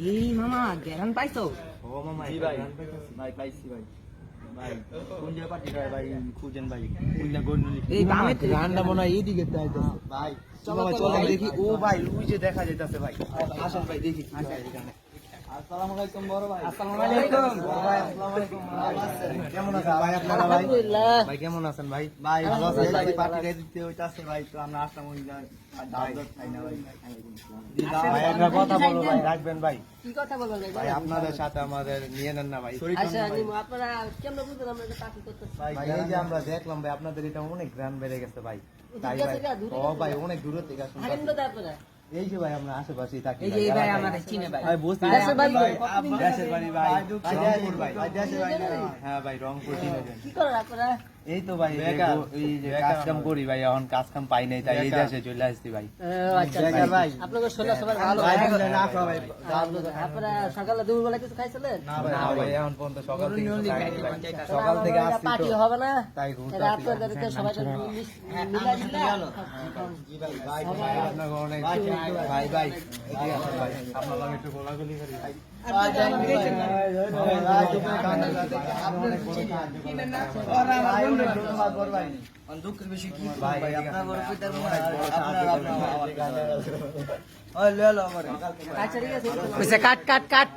এই মামা জ্ঞান পাইছো? ও মামা জি ভাই ভাই পাইছি ভাই ভাই কোন জায়গা পার্টি ভাই ভাই খুঁজেন ভাই কোন জায়গা গন্ডলি এই বামে গানটা মনে হয় এইদিকে আইতাছে ভাই চলো, চলো চলো, চলো দেখি ও ভাই ওই যে দেখা যাইতাছে ভাই আসেন ভাই দেখি কি আচ্ছা, হয় এখানে আসসালামু আলাইকুম বড় ভাই আসসালামু আলাইকুম। ভাই আসসালামু আলাইকুম কেমন আছেন ভাই আপনারা ভাই আলহামদুলিল্লাহ। ভাই কেমন আছেন ভাই ভাই ভালো আছে আলহামদুলিল্লাহ, ভাই ভাই, পার্টি দিতে হইতাছে ভাই তো আমরা আসলাম ওই দাওয়াত খাই না ভাই ভাই একটা কথা বলো ভাই রাখবেন ভাই কি কথা বলবেন ভাই? ভাই আপনাদের সাথে আমাদের নিয়ে নেন না ভাই আচ্ছা নিমু, আপনারা কেমন বুঝলেন আমরা এটা পার্টি করতেছি? ভাই এই যে আমরা দেখলাম ভাই আপনাদের এটা অনেক গ্রান বেড়ে গেছে ভাই তাই দূরে ভাই গেছে, দূরে ও গেছে। ভাই অনেক দূরে থেকে আসুন থাকেন তো আপনারা? এই যে ভাই আমরা আশেপাশেই থাকি এই যে এই ভাই আমাদের চিনে ভাই। ভাই বুঝতে দেশের বাড়ি? দেশের বাড়ি ভাই রংপুর ভাই দেশের বাড়ি না। হ্যাঁ ভাই রংপুর চিনেছেন কি করেন আপনারা? এই তো ভাই বেকার। এই যে কাজ কাম করি ভাই এখন কাজ কাম পাই নাই তাই এই বেকার। দেশে চলে আসছি ভাই আচ্ছা বেকার ভাই। আপনাদের শরীর সবার ভালো? ভাই বললেন না খাও ভাই আপনারা সকালে দুপুরবেলা কিছু খাইছিলেন? না ভাই এখন পর্যন্ত সকাল থেকে কিছু খাইনি ভাই। সকাল থেকে আসছি পার্টি তো হবে না? তাই ঘুরতে এরা আসছি। আপনাদেরকে সবাইকে মিলাই দিলে ভাই আপনাকে অনেক ভাই ভাই এদিকে আসেন ভাই আপনার লগে একটু গোলাগুলি করি ভাই দুঃখের বেশি কি ভাই, ভাই এদিকে আপনার আসেন বড় ভাই, পিতার আপনার অনেক বড় সাহায্য করেন। আচ্ছা ঠিক আছে। কাট কাট কাট।